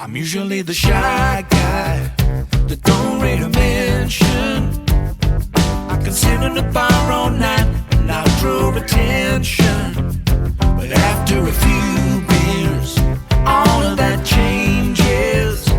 I'm usually the shy guy that don't rate a mention. I can sit in the bar all night and not draw attention. But after a few beers, all of that changes.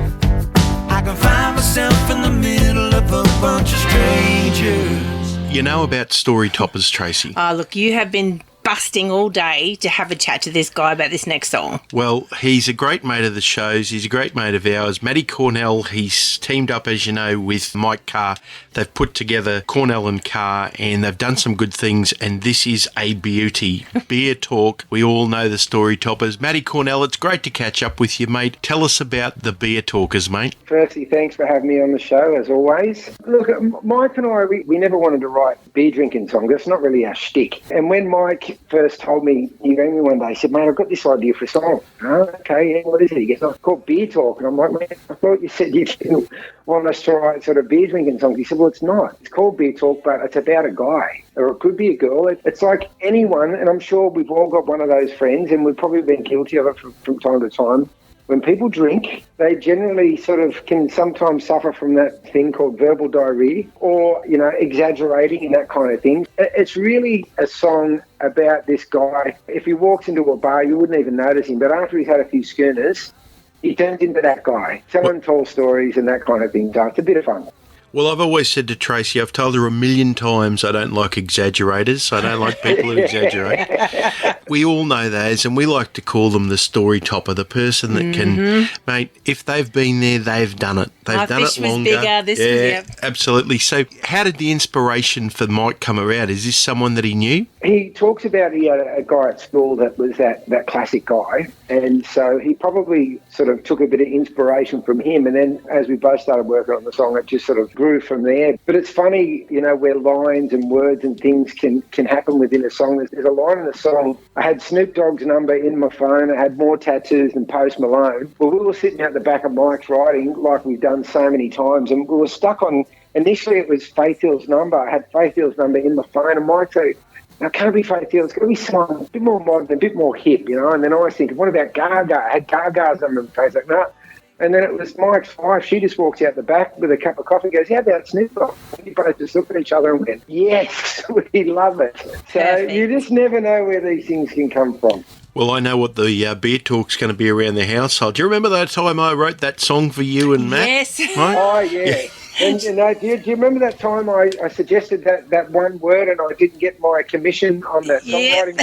I can find myself in the middle of a bunch of strangers. You know about story toppers, Tracy? Look, you have been busting all day to have a chat to this guy about this next song. Well, he's a great mate of the show's. He's a great mate of ours. Matty Cornell, he's teamed up, as you know, with Mike Carr. They've put together Cornell and Carr, and they've done some good things, and this is a beauty. Beer talk. We all know the story toppers. Matty Cornell, it's great to catch up with you, mate. Tell us about the beer talkers, mate. Firstly, thanks for having me on the show, as always. Look, Mike and I, we never wanted to write beer drinking songs. That's not really our shtick. And when Mike first told me, he rang me one day, he said, mate, I've got this idea for a song. Oh, okay, yeah, what is it? He goes, it's called Beer Talk. And I'm like, mate, I thought you said you didn't want us to write sort of beer drinking songs. He said, well, it's not. It's called Beer Talk, but it's about a guy, or it could be a girl. It's like anyone, and I'm sure we've all got one of those friends, and we've probably been guilty of it from time to time. When people drink, they generally sort of can sometimes suffer from that thing called verbal diarrhea or, exaggerating and that kind of thing. It's really a song about this guy. If he walks into a bar, you wouldn't even notice him. But after he's had a few schooners, he turns into that guy, telling tall stories and that kind of thing. So it's a bit of fun. Well, I've always said to Tracy, I've told her a million times I don't like exaggerators. I don't like people who exaggerate. We all know those, and we like to call them the story topper, the person that can, mate, if they've been there, they've done it. They've done it longer. This was bigger. Absolutely. So how did the inspiration for Mike come around? Is this someone that he knew? He talks about he had a guy at school that was that classic guy, and so he probably sort of took a bit of inspiration from him, and then as we both started working on the song, it just sort of grew from there. But it's funny, where lines and words and things can happen within a song. There's a line in the song, I had Snoop Dogg's number in my phone, I had more tattoos than Post Malone. Well, we were sitting out the back of Mike's writing like we've done so many times, and we were stuck on, initially it was Faith Hill's number. I had Faith Hill's number in my phone, and Mike said, now, it can't be Faith Hill. It's got to be someone a bit more modern, a bit more hip, And then I was thinking, what about Gaga? I had Gaga's number in Faith. Like, no. And then it was Mike's wife. She just walks out the back with a cup of coffee and goes, how about Snoop Dogg? We both just looked at each other and went, yes, we love it. So Perfect. You just never know where these things can come from. Well, I know what the beer talk's going to be around the household. Do you remember that time I wrote that song for you and Matt? Yes. Right? Oh, yeah. And do you remember that time I suggested that one word and I didn't get my commission on the songwriting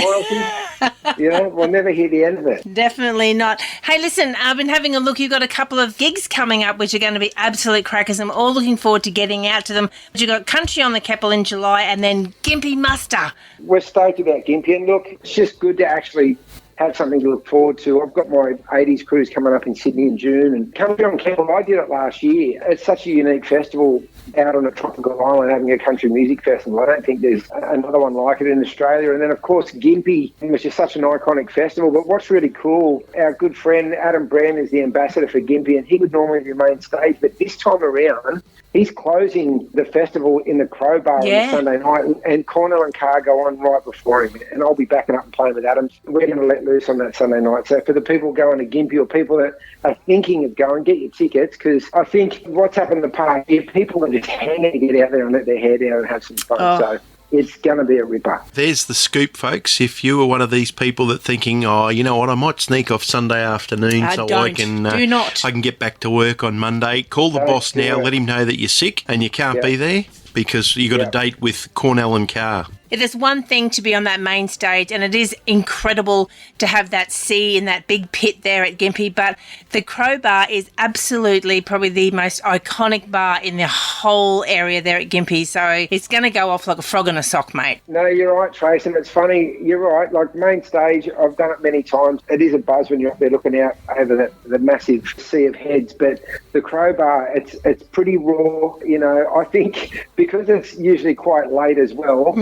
royalty? We'll never hear the end of it. Definitely not. Hey, listen, I've been having a look. You've got a couple of gigs coming up which are going to be absolute crackers. I'm all looking forward to getting out to them. You've got Country on the Keppel in July and then Gympie Muster. We're stoked about Gympie, and look, it's just good to actually have something to look forward to. I've got my 80s cruise coming up in Sydney in June, and Country on Keppel, I did it last year. It's such a unique festival out on a tropical island having a country music festival. I don't think there's another one like it in Australia. And then, of course, Gympie, which is such an iconic festival. But what's really cool, our good friend Adam Brand is the ambassador for Gympie, and he would normally be main stage, but this time around, he's closing the festival in the Crowbar on the Sunday night, and Cornell and Carr go on right before him, and I'll be backing up and playing with Adam. We're going to let loose on that Sunday night. So for the people going to Gympie or people that are thinking of going, get your tickets, because I think what's happened in the past, people are just hanging to get out there and let their hair down and have some fun. So it's going to be a ripper. There's the scoop, folks. If you were one of these people that thinking, oh, you know what, I might sneak off Sunday afternoon I can get back to work on Monday. Call the boss now, let him know that you're sick and you can't be there because you got a date with Cornell and Carr. It is one thing to be on that main stage, and it is incredible to have that sea in that big pit there at Gympie, but the Crowbar is absolutely probably the most iconic bar in the whole area there at Gympie, so it's going to go off like a frog in a sock, mate. No, you're right, Trace, and it's funny, you're right, like main stage, I've done it many times. It is a buzz when you're up there looking out over the massive sea of heads, but the Crowbar, it's pretty raw, I think because it's usually quite late as well,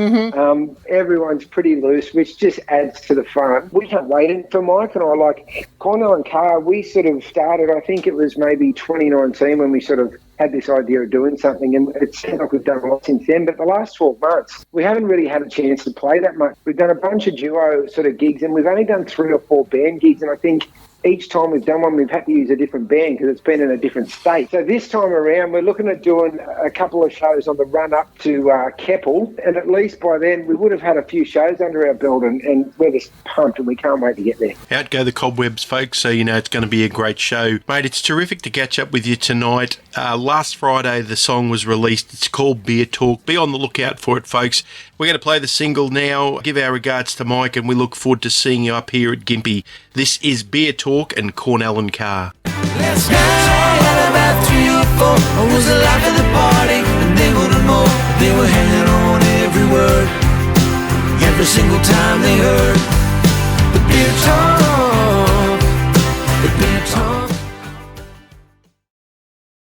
everyone's pretty loose, which just adds to the fun. We can't wait for Mike and I. Like Cornell and Carr, we sort of started, I think it was maybe 2019 when we sort of had this idea of doing something, and it seems like we've done a lot since then, but the last 12 months, we haven't really had a chance to play that much. We've done a bunch of duo sort of gigs, and we've only done 3 or 4 band gigs, and I think each time we've done one, we've had to use a different band because it's been in a different state. So this time around, we're looking at doing a couple of shows on the run-up to Keppel, and at least by then we would have had a few shows under our belt, and we're just pumped and we can't wait to get there. Out go the cobwebs, folks, so you know it's going to be a great show. Mate, it's terrific to catch up with you tonight. Last Friday, the song was released. It's called Beer Talk. Be on the lookout for it, folks. We're going to play the single now. Give our regards to Mike, and we look forward to seeing you up here at Gympie. This is Beer Talk and Cornell and Carr. Last night at about 3 or 4, I was alive at the party, and they were